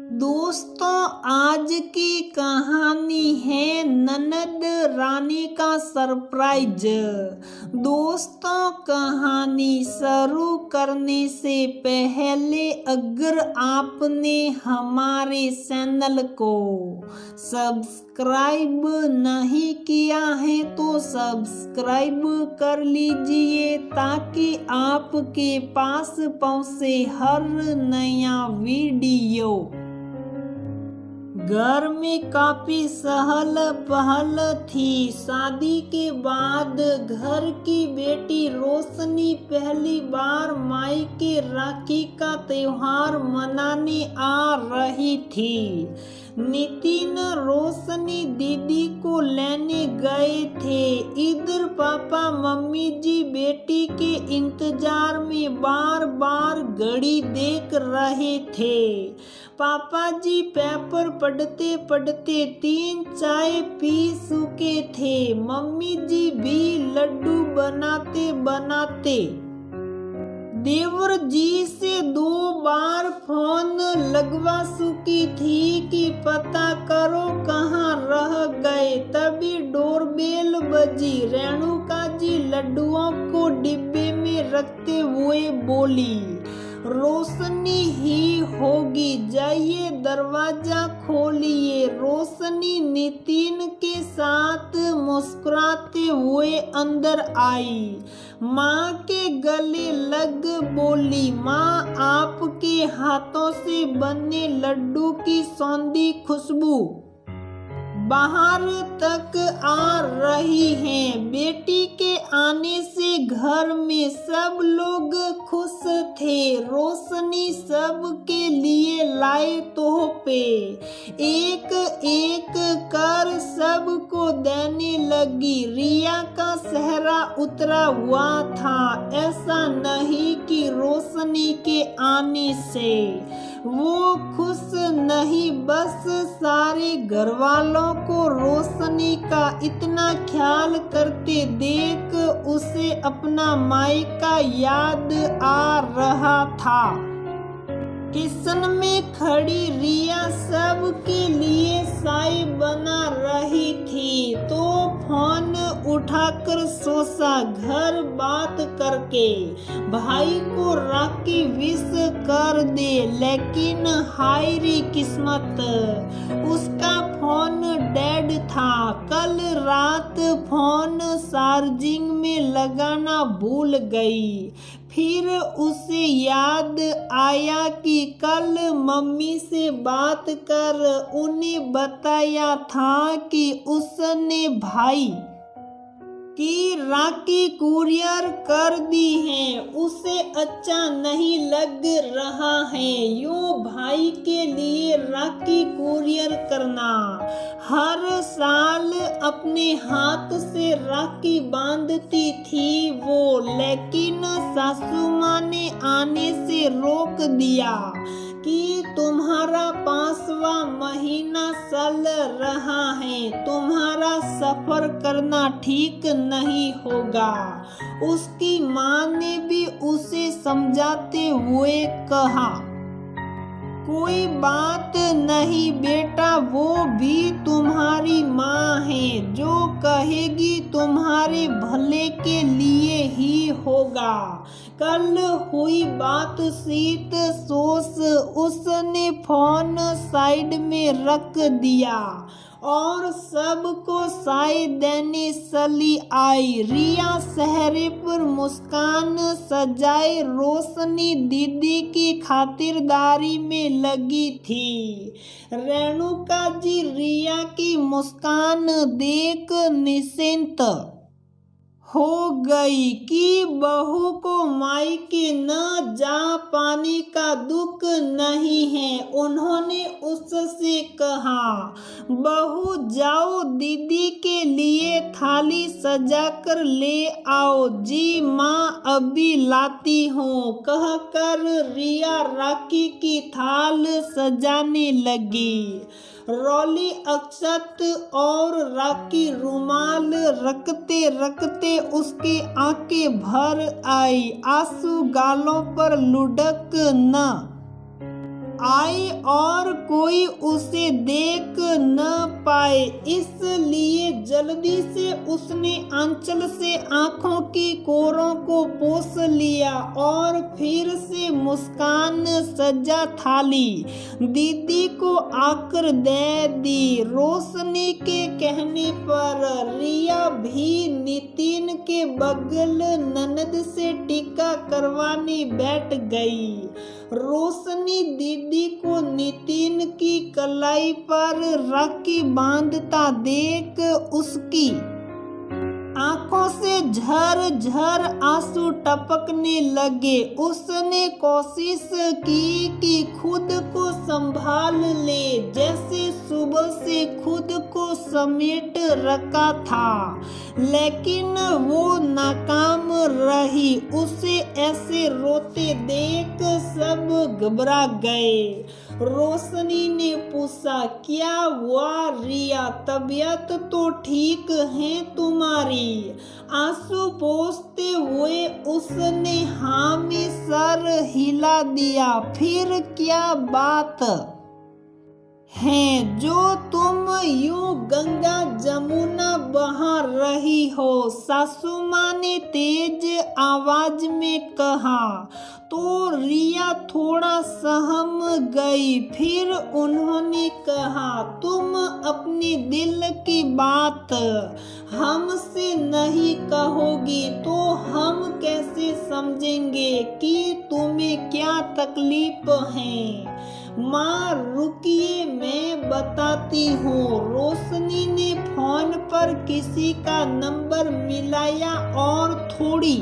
दोस्तों, आज की कहानी है ननद रानी का सरप्राइज। दोस्तों, कहानी शुरू करने से पहले अगर आपने हमारे चैनल को सब्सक्राइब नहीं किया है तो सब्सक्राइब कर लीजिए ताकि आपके पास पहुंचे हर नया वीडियो। घर में काफी चहल पहल थी। शादी के बाद घर की बेटी रोशनी पहली बार मायके राखी का त्योहार मनाने आ रही थी। नितिन रोशनी दीदी को लेने गए थे। इधर पापा मम्मी जी बेटी के इंतजार में बार बार घड़ी देख रहे थे। पापा जी पेपर पढ़ते पढ़ते 3 चाय पी चुके थे। मम्मी जी भी लड्डू बनाते बनाते देवर जी से 2 बार फोन लगवा चुकी थी कि पता करो कहाँ रह गए। तभी डोरबेल बजी। रेणुका जी लड्डुओं को डिब्बे में रखते हुए बोली, रोशनी ही होगी, जाइए दरवाजा खोलिए। रोशनी नितिन के साथ मुस्कुराते हुए अंदर आई। माँ के गले लग बोली, माँ आपके हाथों से बने लड्डू की सौंधी खुशबू बाहर तक आ रही है। बेटी के आने से घर में सब लोग खुश थे। रोशनी सबके लिए लाए तोहफे एक एक कर सबको देने लगी। रिया का चेहरा उतरा हुआ था। ऐसा नहीं कि रोशनी के आने से वो खुश नहीं, बस सारे घर वालों को रोशनी का इतना ख्याल करते देख उसे अपना मायका याद आ रहा था। किचन में खड़ी रिया सबके लिए चाय बना रही थी तो फोन उठाकर सोचा घर बात करके भाई को राखी विश कर दे। लेकिन हाय रे किस्मत, उसका फोन डेड था। कल रात फोन चार्जिंग में लगाना भूल गई। फिर उसे याद आया कि कल मम्मी से बात कर उन्हें बताया था कि उसने भाई की राखी कुरियर कर दी है। उसे अच्छा नहीं लग रहा है यूं भाई के लिए राखी कुरियर करना। हर साल अपने हाथ से राखी बांधती थी वो, लेकिन सासू माँ ने आने से रोक दिया कि तुम्हारा 5वां महीना चल रहा है, तुम्हारा सफर करना ठीक नहीं होगा। उसकी माँ ने भी उसे समझाते हुए कहा, कोई बात नहीं बेटा, वो भी तुम्हारी माँ है, जो कहेगी तुम्हारे भले के लिए ही होगा। कल हुई बातचीत सोच उसने फोन साइड में रख दिया और सबको चाय देने चली आई। रिया चेहरे पर मुस्कान सजाए रोशनी दीदी की खातिरदारी में लगी थी। रेणुका जी रिया की मुस्कान देख निश्चिंत हो गई कि बहू को मायके न जा पाने का दुख नहीं है। उन्होंने उससे कहा, बहू जाओ दीदी के लिए थाली सजा कर ले आओ। जी माँ अभी लाती हूँ, कहकर रिया राखी की थाल सजाने लगी। रौली अक्षत और राखी रुमाल रखते रखते उसकी आंखें भर आई। आंसू गालों पर लुढ़क न आए और कोई उसे देख न पाए, इसलिए जल्दी से उसने आंचल से आंखों की कोरों को पोंछ लिया और फिर से मुस्कान सजा थाली दीदी को आकर दे दी। रोशनी के कहने पर रिया भी नितिन के बगल ननद से टीका करवाने बैठ गई। रोशनी दीदी को नितिन की कलाई पर राखी बांधता देख उसकी आंखों से झर-झर आंसू टपकने लगे। उसने कोशिश की कि खुद को संभाल ले, जैसे सुबह से खुद को समेट रखा था, लेकिन वो नाकाम रही। उसे ऐसे रोते देख सब घबरा गए। रोशनी ने पूछा, क्या हुआ रिया, तबीयत तो ठीक है तुम्हारी? आंसू पोंछते हुए उसने हाँ में सर हिला दिया। फिर क्या बात है जो तुम यूं गंगा जमुना बहा रही हो? सासू माँ ने तेज आवाज में कहा तो रिया थोड़ा सहम गई। फिर उन्होंने कहा, तुम अपने दिल की बात हमसे नहीं कहोगी तो हम कैसे समझेंगे कि तुम्हें क्या तकलीफ है? माँ रुकिए, मैं बताती हूँ। रोशनी ने फोन पर किसी का नंबर मिलाया और थोड़ी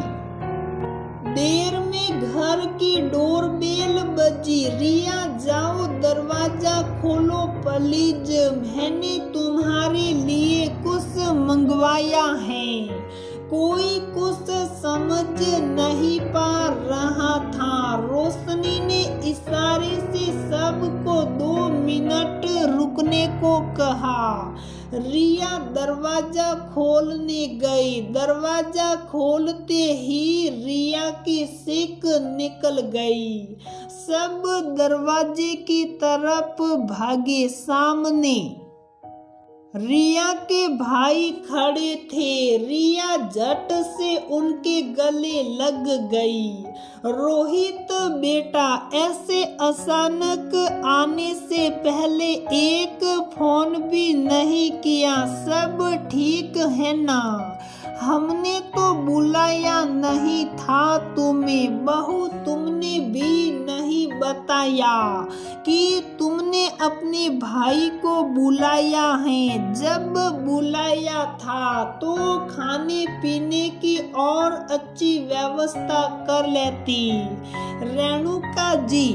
देर में घर की डोरबेल बजी। रिया जाओ दरवाजा खोलो प्लीज, मैंने तुम्हारे लिए कुछ मंगवाया है। कोई कुछ समझ नहीं पा रहा था। रोशनी ने इशारे से सबको 2 मिनट रुकने को कहा। रिया दरवाजा खोलने गई। दरवाजा खोलते ही रिया की सीख निकल गई। सब दरवाजे की तरफ भागे। सामने रिया के भाई खड़े थे। रिया झट से उनके गले लग गई। रोहित बेटा, ऐसे अचानक आने से पहले एक फोन भी नहीं किया, सब ठीक है ना? हमने तो बुलाया नहीं था तुम्हें। बहू, तुमने भी नहीं बताया कि तुमने अपने भाई को बुलाया है। जब बुलाया था तो खाने पीने की और अच्छी व्यवस्था कर लेती। रेणुका जी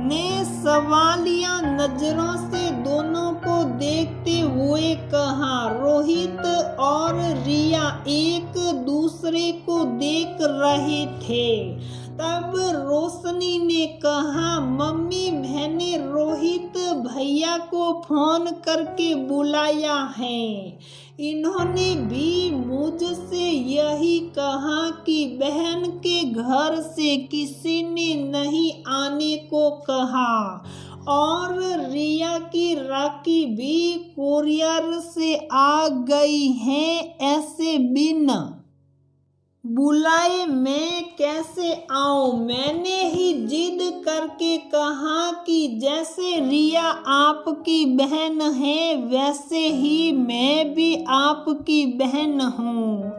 ने सवालिया नजरों से दोनों को देखते हुए कहा। रोहित और रिया एक दूसरे को देख रहे थे। तब रोशनी ने कहा, मम्मी, मैंने रोहित भैया को फोन करके बुलाया है। इन्होंने भी मुझसे यही कहा कि बहन के घर से किसी ने नहीं आने को कहा और रिया की राखी भी कोरियर से आ गई है। ऐसे बिना बुलाए मैं कैसे आऊं? मैंने ही जिद करके कहा कि जैसे रिया आपकी बहन है वैसे ही मैं भी आपकी बहन हूँ।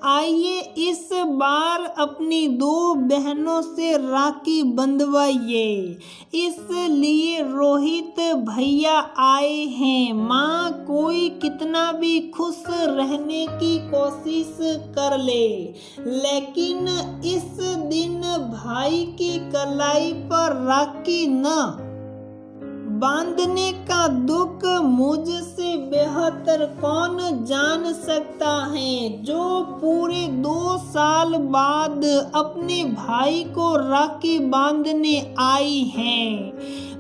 आइए इस बार अपनी 2 बहनों से राखी बंधवाइए। इसलिए रोहित भैया आए हैं। माँ कोई कितना भी खुश रहने की कोशिश कर ले, लेकिन इस दिन भाई की कलाई पर राखी न बांधने का दुख मुझसे बेहतर कौन जान सकता है, जो पूरे 2 साल बाद अपने भाई को राखी बांधने आई है।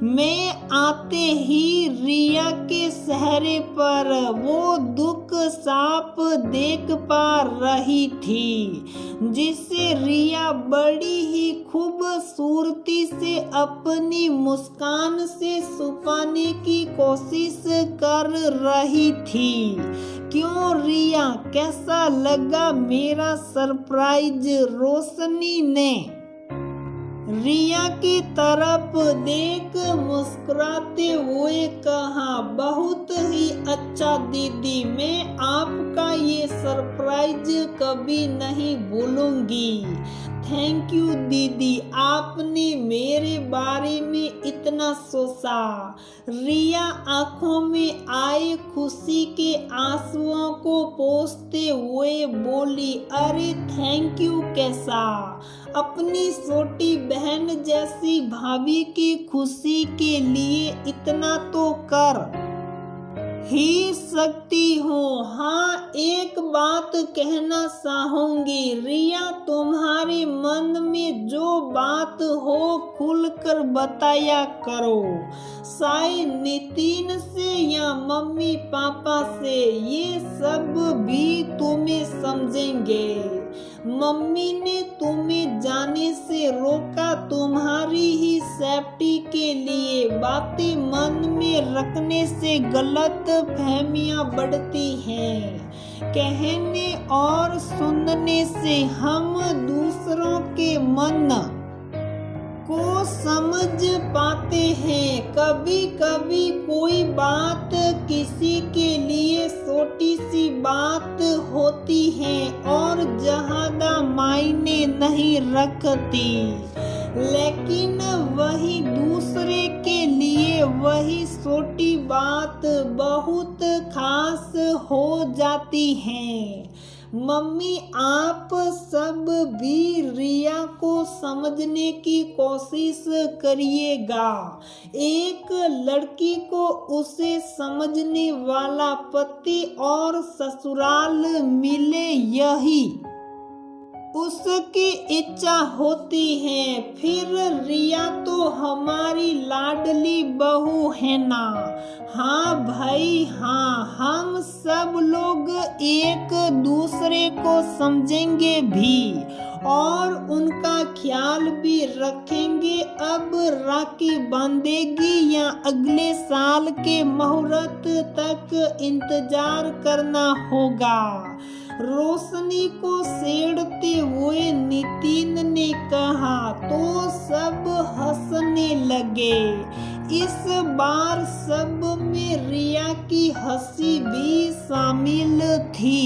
मैं आते ही रिया के चेहरे पर वो दुख साफ देख पा रही थी, जिसे रिया बड़ी ही खूबसूरती से अपनी मुस्कान से छुपाने की कोशिश कर रही थी। क्यों रिया, कैसा लगा मेरा सरप्राइज? रोशनी ने रिया की तरफ देख मुस्कुराते हुए कहा, बहुत ही अच्छा दीदी, मैं आपका ये सरप्राइज कभी नहीं भूलूंगी। थैंक यू दीदी, आपने मेरे बारे में इतना सोचा। रिया आंखों में आए खुशी के आंसुओं को पोंछते हुए बोली, अरे थैंक यू कैसा, अपनी छोटी बहन जैसी भाभी की खुशी के लिए इतना तो कर ही सकती हूँ। हाँ, एक बात कहना चाहूंगी रिया, तुम्हारे मन में जो बात हो खुलकर बताया करो, शायद नितिन से या मम्मी पापा से, ये सब भी तुम्हें समझेंगे। मम्मी ने तुम्हें जाने से रोका तुम्हारी ही सेफ्टी के लिए। बातें मन में रखने से गलत फहमियां बढ़ती हैं। कहने और सुनने से हम दूसरों के मन को समझ पाते हैं। कभी कभी कोई बात किसी के लिए छोटी सी बात होती है और ज्यादा मायने नहीं रखती, लेकिन वही दूसरे के लिए वही छोटी बात बहुत खास हो जाती है। मम्मी, आप सब भी रिया को समझने की कोशिश करिएगा। एक लड़की को उसे समझने वाला पति और ससुराल मिले, यही उसकी इच्छा होती है। फिर रिया तो हमारी लाडली बहू है ना। हाँ भाई हाँ, हम सब लोग एक दूसरे को समझेंगे भी और उनका ख्याल भी रखेंगे। अब राखी बांधेगी या अगले साल के मुहूर्त तक इंतजार करना होगा? रोशनी को छेड़ते हुए नितिन ने कहा तो सब हंसने लगे। इस बार सब में रिया की हंसी भी शामिल थी।